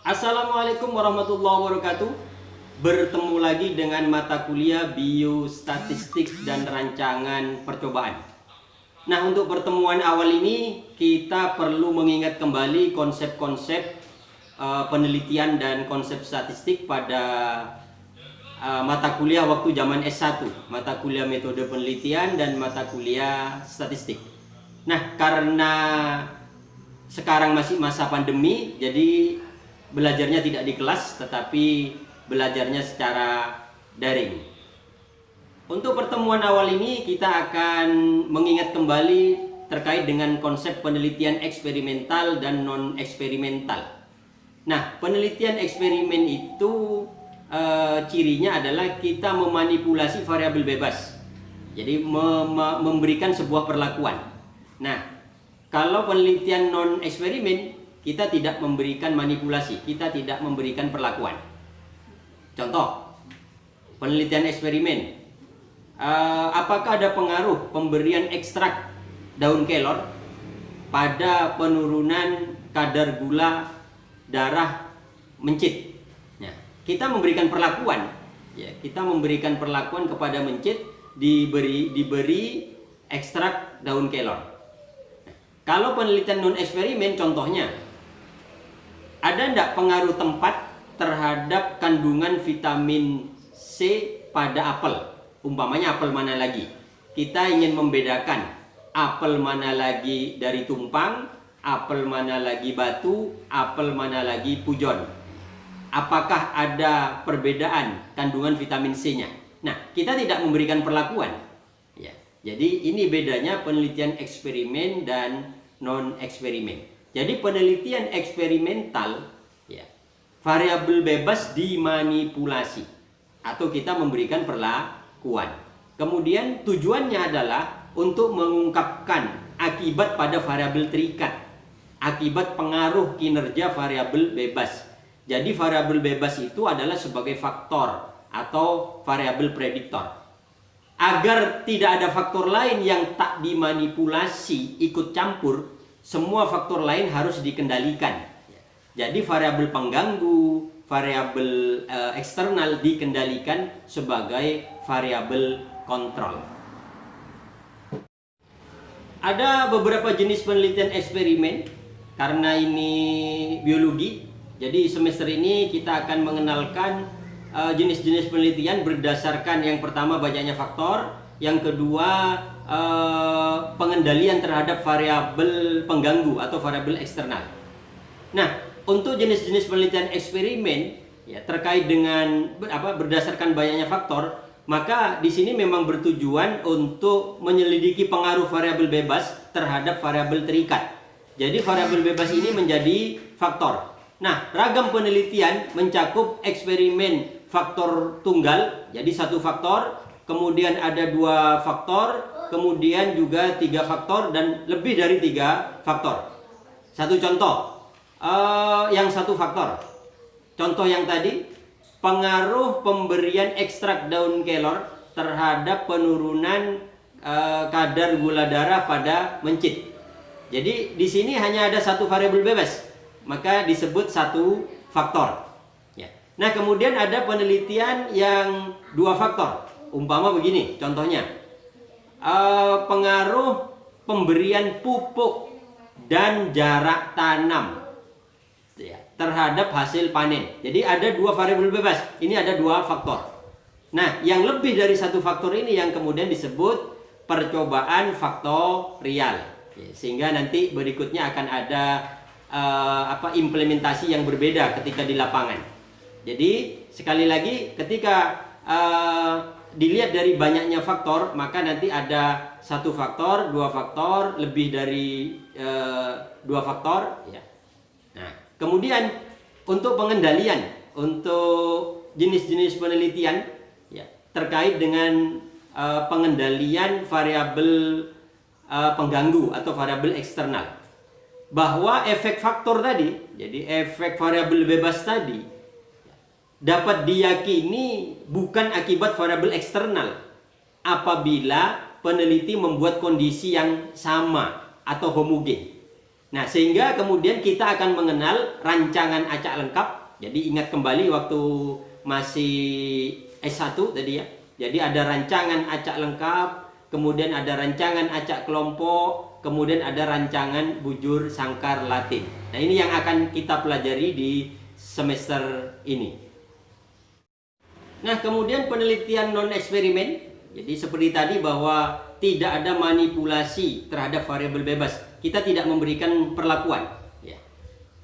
Assalamualaikum warahmatullahi wabarakatuh. Bertemu lagi dengan mata kuliah Biostatistik dan Rancangan Percobaan. Nah, untuk pertemuan awal ini kita perlu mengingat kembali konsep-konsep penelitian dan konsep statistik pada mata kuliah waktu zaman S1, mata kuliah metode penelitian dan mata kuliah statistik. Nah, karena sekarang masih masa pandemi, jadi belajarnya tidak di kelas tetapi belajarnya secara daring. Untuk pertemuan awal ini kita akan mengingat kembali terkait dengan konsep penelitian eksperimental dan non eksperimental. Nah, penelitian eksperimen itu cirinya adalah kita memanipulasi variabel bebas. Jadi memberikan sebuah perlakuan. Nah, kalau penelitian non eksperimen, kita tidak memberikan manipulasi, kita tidak memberikan perlakuan. Contoh, penelitian eksperimen. Apakah ada pengaruh pemberian ekstrak daun kelor pada penurunan kadar gula darah mencit? Nah, kita memberikan perlakuan. Ya, kita memberikan perlakuan kepada mencit diberi ekstrak daun kelor. Nah, kalau penelitian non eksperimen, contohnya, ada enggak pengaruh tempat terhadap kandungan vitamin C pada apel? Umpamanya apel mana lagi? Kita ingin membedakan apel mana lagi dari tumpang, apel mana lagi batu, apel mana lagi pujon. Apakah ada perbedaan kandungan vitamin C-nya? Nah, kita tidak memberikan perlakuan. Ya, jadi ini bedanya penelitian eksperimen dan non eksperimen. Jadi penelitian eksperimental, ya, variabel bebas dimanipulasi atau kita memberikan perlakuan. Kemudian tujuannya adalah untuk mengungkapkan akibat pada variabel terikat, akibat pengaruh kinerja variabel bebas. Jadi variabel bebas itu adalah sebagai faktor atau variabel prediktor. Agar tidak ada faktor lain yang tak dimanipulasi ikut campur, semua faktor lain harus dikendalikan. Jadi variabel pengganggu, variabel eksternal dikendalikan sebagai variabel kontrol. Ada beberapa jenis penelitian eksperimen karena ini biologi. Jadi semester ini kita akan mengenalkan jenis-jenis penelitian berdasarkan yang pertama banyaknya faktor, yang kedua pengendalian terhadap variabel pengganggu atau variabel eksternal. Nah, untuk jenis-jenis penelitian eksperimen ya terkait dengan berdasarkan banyaknya faktor, maka di sini memang bertujuan untuk menyelidiki pengaruh variabel bebas terhadap variabel terikat. Jadi variabel bebas ini menjadi faktor. Nah, ragam penelitian mencakup eksperimen faktor tunggal, jadi satu faktor, kemudian ada dua faktor, kemudian juga tiga faktor dan lebih dari tiga faktor. Satu contoh, yang satu faktor. Contoh yang tadi, pengaruh pemberian ekstrak daun kelor terhadap penurunan kadar gula darah pada mencit. Jadi di sini hanya ada satu variabel bebas, maka disebut satu faktor. Ya. Nah, kemudian ada penelitian yang dua faktor. Umpama begini, contohnya pengaruh pemberian pupuk dan jarak tanam ya, terhadap hasil panen. Jadi ada dua variabel bebas. Ini ada dua faktor. Nah, yang lebih dari satu faktor ini yang kemudian disebut percobaan faktorial. Ya, sehingga nanti berikutnya akan ada implementasi yang berbeda ketika di lapangan. Jadi sekali lagi ketika dilihat dari banyaknya faktor, maka nanti ada satu faktor, dua faktor, lebih dari dua faktor. Ya. Nah, kemudian untuk pengendalian, untuk jenis-jenis penelitian ya, terkait dengan pengendalian variabel pengganggu atau variabel eksternal. Bahwa efek faktor tadi, jadi efek variabel bebas tadi dapat diyakini bukan akibat variabel eksternal apabila peneliti membuat kondisi yang sama atau homogen. Nah, sehingga kemudian kita akan mengenal rancangan acak lengkap. Jadi ingat kembali waktu masih S1 tadi ya. Jadi ada rancangan acak lengkap, kemudian ada rancangan acak kelompok, kemudian ada rancangan bujur sangkar Latin. Nah, ini yang akan kita pelajari di semester ini. Nah, kemudian penelitian non-eksperimen. Jadi seperti tadi bahwa tidak ada manipulasi terhadap variabel bebas. Kita tidak memberikan perlakuan. Ya.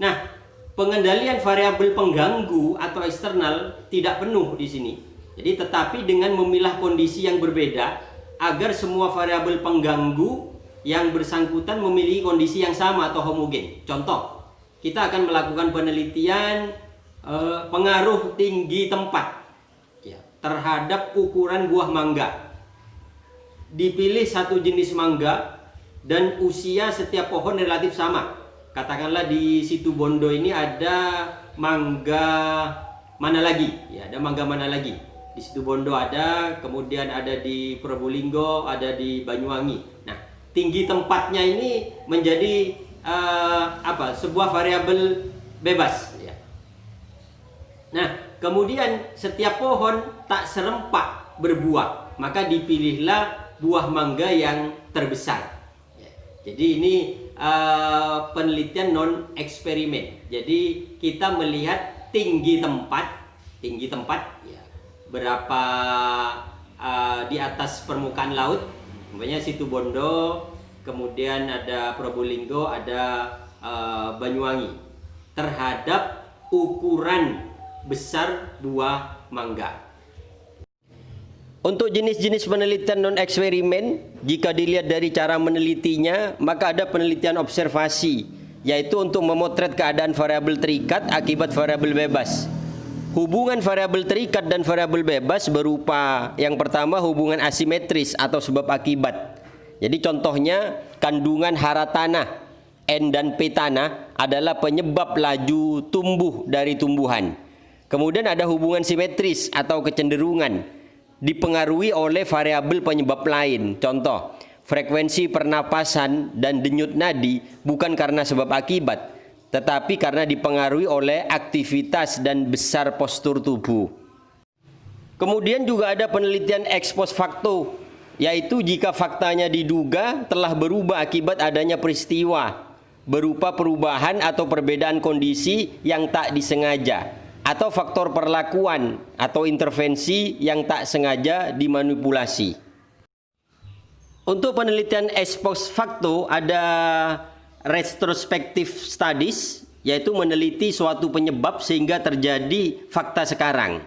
Nah, pengendalian variabel pengganggu atau eksternal tidak penuh di sini. Jadi tetapi dengan memilah kondisi yang berbeda agar semua variabel pengganggu yang bersangkutan memiliki kondisi yang sama atau homogen. Contoh, kita akan melakukan penelitian pengaruh tinggi tempat terhadap ukuran buah mangga. Dipilih satu jenis mangga dan usia setiap pohon relatif sama. Katakanlah di situ Bondo ini ada mangga mana lagi? Ya, ada mangga mana lagi? Di situ Bondo ada, kemudian ada di Probolinggo, ada di Banyuwangi. Nah, tinggi tempatnya ini menjadi sebuah variabel bebas. Ya. Nah, kemudian setiap pohon tak serempak berbuah, maka dipilihlah buah mangga yang terbesar. Ya. Jadi ini penelitian non eksperimen. Jadi kita melihat tinggi tempat ya, berapa di atas permukaan laut. Umpamanya situ Bondo, kemudian ada Probolinggo, ada Banyuwangi, terhadap ukuran besar buah mangga. Untuk jenis-jenis penelitian non-eksperimen, jika dilihat dari cara menelitinya, maka ada penelitian observasi, yaitu untuk memotret keadaan variabel terikat akibat variabel bebas. Hubungan variabel terikat dan variabel bebas berupa yang pertama hubungan asimetris atau sebab akibat. Jadi contohnya kandungan hara tanah N dan P tanah adalah penyebab laju tumbuh dari tumbuhan. Kemudian ada hubungan simetris atau kecenderungan dipengaruhi oleh variabel penyebab lain. Contoh, frekuensi pernapasan dan denyut nadi bukan karena sebab akibat, tetapi karena dipengaruhi oleh aktivitas dan besar postur tubuh. Kemudian juga ada penelitian ex post facto, yaitu jika faktanya diduga telah berubah akibat adanya peristiwa, berupa perubahan atau perbedaan kondisi yang tak disengaja, atau faktor perlakuan atau intervensi yang tak sengaja dimanipulasi. Untuk penelitian ex post facto ada retrospective studies, yaitu meneliti suatu penyebab sehingga terjadi fakta sekarang.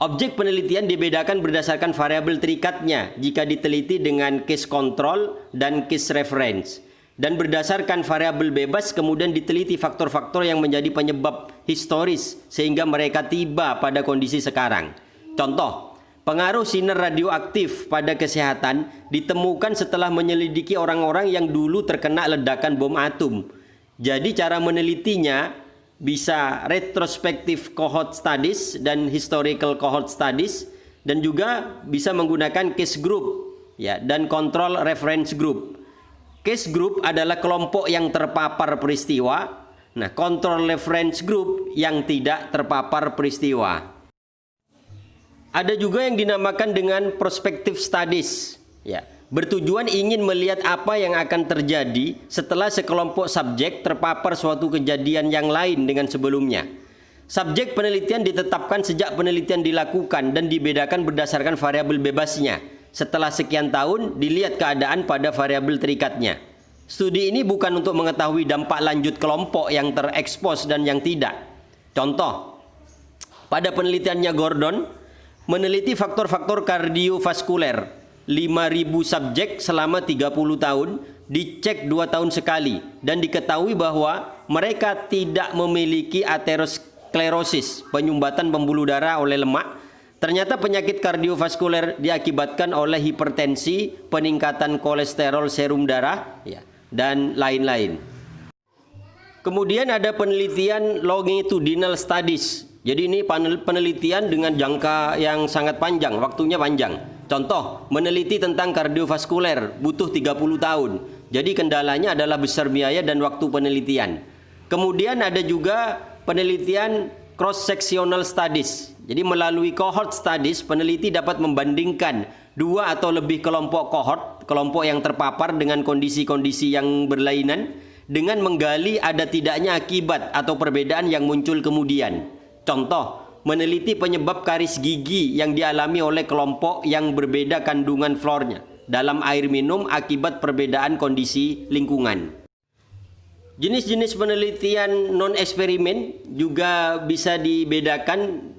Objek penelitian dibedakan berdasarkan variabel terikatnya jika diteliti dengan case control dan case reference. Dan berdasarkan variabel bebas kemudian diteliti faktor-faktor yang menjadi penyebab historis sehingga mereka tiba pada kondisi sekarang. Contoh, pengaruh sinar radioaktif pada kesehatan ditemukan setelah menyelidiki orang-orang yang dulu terkena ledakan bom atom. Jadi cara menelitinya bisa retrospective cohort studies dan historical cohort studies, dan juga bisa menggunakan case group ya, dan control reference group. Case group adalah kelompok yang terpapar peristiwa. Nah, control reference group yang tidak terpapar peristiwa. Ada juga yang dinamakan dengan prospective studies, ya, bertujuan ingin melihat apa yang akan terjadi setelah sekelompok subjek terpapar suatu kejadian yang lain dengan sebelumnya. Subjek penelitian ditetapkan sejak penelitian dilakukan dan dibedakan berdasarkan variabel bebasnya. Setelah sekian tahun, dilihat keadaan pada variabel terikatnya. Studi ini bukan untuk mengetahui dampak lanjut kelompok yang terekspos dan yang tidak. Contoh, pada penelitiannya Gordon, meneliti faktor-faktor kardiovaskuler. 5.000 subjek selama 30 tahun, dicek 2 tahun sekali, dan diketahui bahwa mereka tidak memiliki aterosklerosis, penyumbatan pembuluh darah oleh lemak. Ternyata penyakit kardiovaskuler diakibatkan oleh hipertensi, peningkatan kolesterol serum darah, ya, dan lain-lain. Kemudian ada penelitian longitudinal studies. Jadi ini penelitian dengan jangka yang sangat panjang, waktunya panjang. Contoh, meneliti tentang kardiovaskuler butuh 30 tahun. Jadi kendalanya adalah besar biaya dan waktu penelitian. Kemudian ada juga penelitian cross-sectional studies. Jadi melalui cohort studies, peneliti dapat membandingkan dua atau lebih kelompok cohort, kelompok yang terpapar dengan kondisi-kondisi yang berlainan, dengan menggali ada tidaknya akibat atau perbedaan yang muncul kemudian. Contoh, meneliti penyebab karies gigi yang dialami oleh kelompok yang berbeda kandungan fluornya dalam air minum akibat perbedaan kondisi lingkungan. Jenis-jenis penelitian non-eksperimen juga bisa dibedakan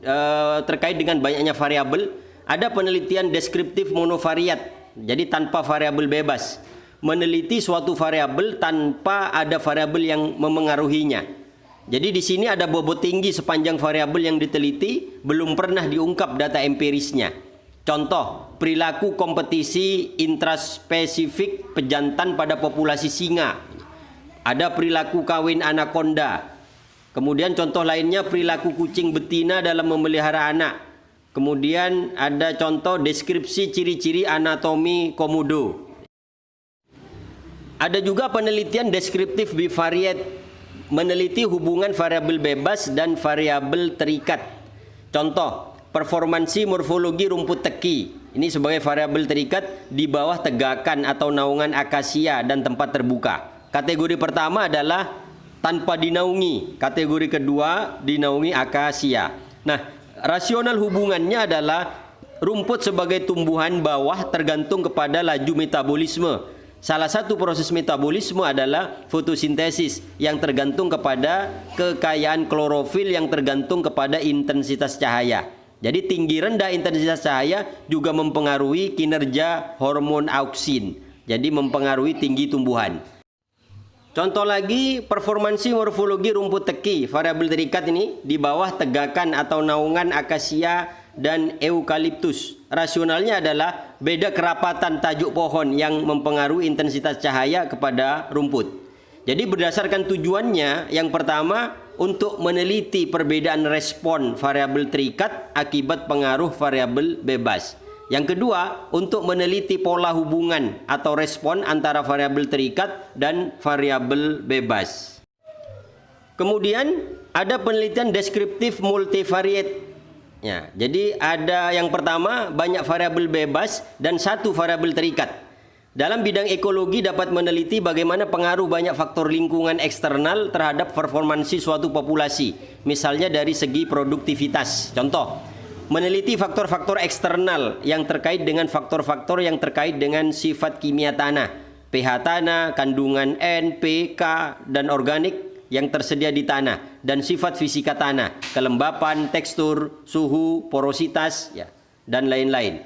terkait dengan banyaknya variabel. Ada penelitian deskriptif monovariat, jadi tanpa variabel bebas. Meneliti suatu variabel tanpa ada variabel yang memengaruhinya. Jadi di sini ada bobot tinggi sepanjang variabel yang diteliti, belum pernah diungkap data empirisnya. Contoh, perilaku kompetisi intraspesifik pejantan pada populasi singa. Ada perilaku kawin anakonda. Kemudian contoh lainnya perilaku kucing betina dalam memelihara anak. Kemudian ada contoh deskripsi ciri-ciri anatomi komodo. Ada juga penelitian deskriptif bivariate, meneliti hubungan variabel bebas dan variabel terikat. Contoh, performansi morfologi rumput teki. Ini sebagai variabel terikat di bawah tegakan atau naungan akasia dan tempat terbuka. Kategori pertama adalah tanpa dinaungi. Kategori kedua dinaungi akasia. Nah, rasional hubungannya adalah rumput sebagai tumbuhan bawah tergantung kepada laju metabolisme. Salah satu proses metabolisme adalah fotosintesis yang tergantung kepada kekayaan klorofil yang tergantung kepada intensitas cahaya. Jadi tinggi rendah intensitas cahaya juga mempengaruhi kinerja hormon auksin. Jadi mempengaruhi tinggi tumbuhan. Contoh lagi, performansi morfologi rumput teki, variabel terikat ini di bawah tegakan atau naungan akasia dan eukaliptus. Rasionalnya adalah beda kerapatan tajuk pohon yang mempengaruhi intensitas cahaya kepada rumput. Jadi berdasarkan tujuannya, yang pertama untuk meneliti perbedaan respon variabel terikat akibat pengaruh variabel bebas. Yang kedua, untuk meneliti pola hubungan atau respon antara variabel terikat dan variabel bebas. Kemudian ada penelitian deskriptif multivariate. Ya, jadi ada yang pertama banyak variabel bebas dan satu variabel terikat. Dalam bidang ekologi dapat meneliti bagaimana pengaruh banyak faktor lingkungan eksternal terhadap performansi suatu populasi. Misalnya dari segi produktivitas. Contoh, meneliti faktor-faktor eksternal yang terkait dengan faktor-faktor yang terkait dengan sifat kimia tanah, pH tanah, kandungan N, P, K, dan organik yang tersedia di tanah, dan sifat fisika tanah, kelembapan, tekstur, suhu, porositas, ya, dan lain-lain.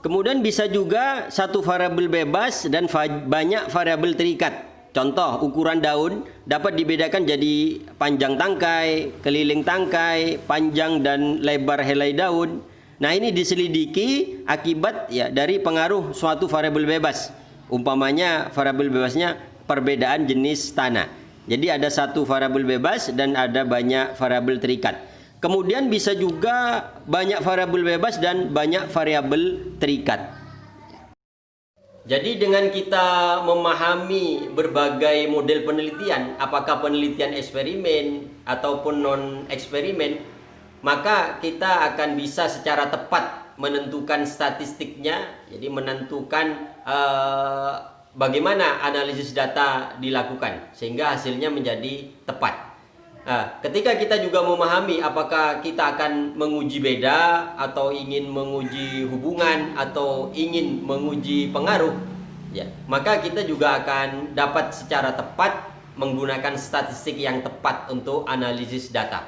Kemudian bisa juga satu variabel bebas dan banyak variabel terikat. Contoh, ukuran daun dapat dibedakan jadi panjang tangkai, keliling tangkai, panjang dan lebar helai daun. Nah, ini diselidiki akibat ya dari pengaruh suatu variabel bebas. Umpamanya variabel bebasnya perbedaan jenis tanah. Jadi ada satu variabel bebas dan ada banyak variabel terikat. Kemudian bisa juga banyak variabel bebas dan banyak variabel terikat. Jadi dengan kita memahami berbagai model penelitian, apakah penelitian eksperimen ataupun non-eksperimen, maka kita akan bisa secara tepat menentukan statistiknya, jadi menentukan bagaimana analisis data dilakukan sehingga hasilnya menjadi tepat. Nah, ketika kita juga memahami apakah kita akan menguji beda atau ingin menguji hubungan atau ingin menguji pengaruh, ya, maka kita juga akan dapat secara tepat menggunakan statistik yang tepat untuk analisis data.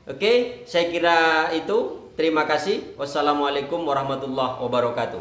Oke, saya kira itu. Terima kasih. Wassalamualaikum warahmatullahi wabarakatuh.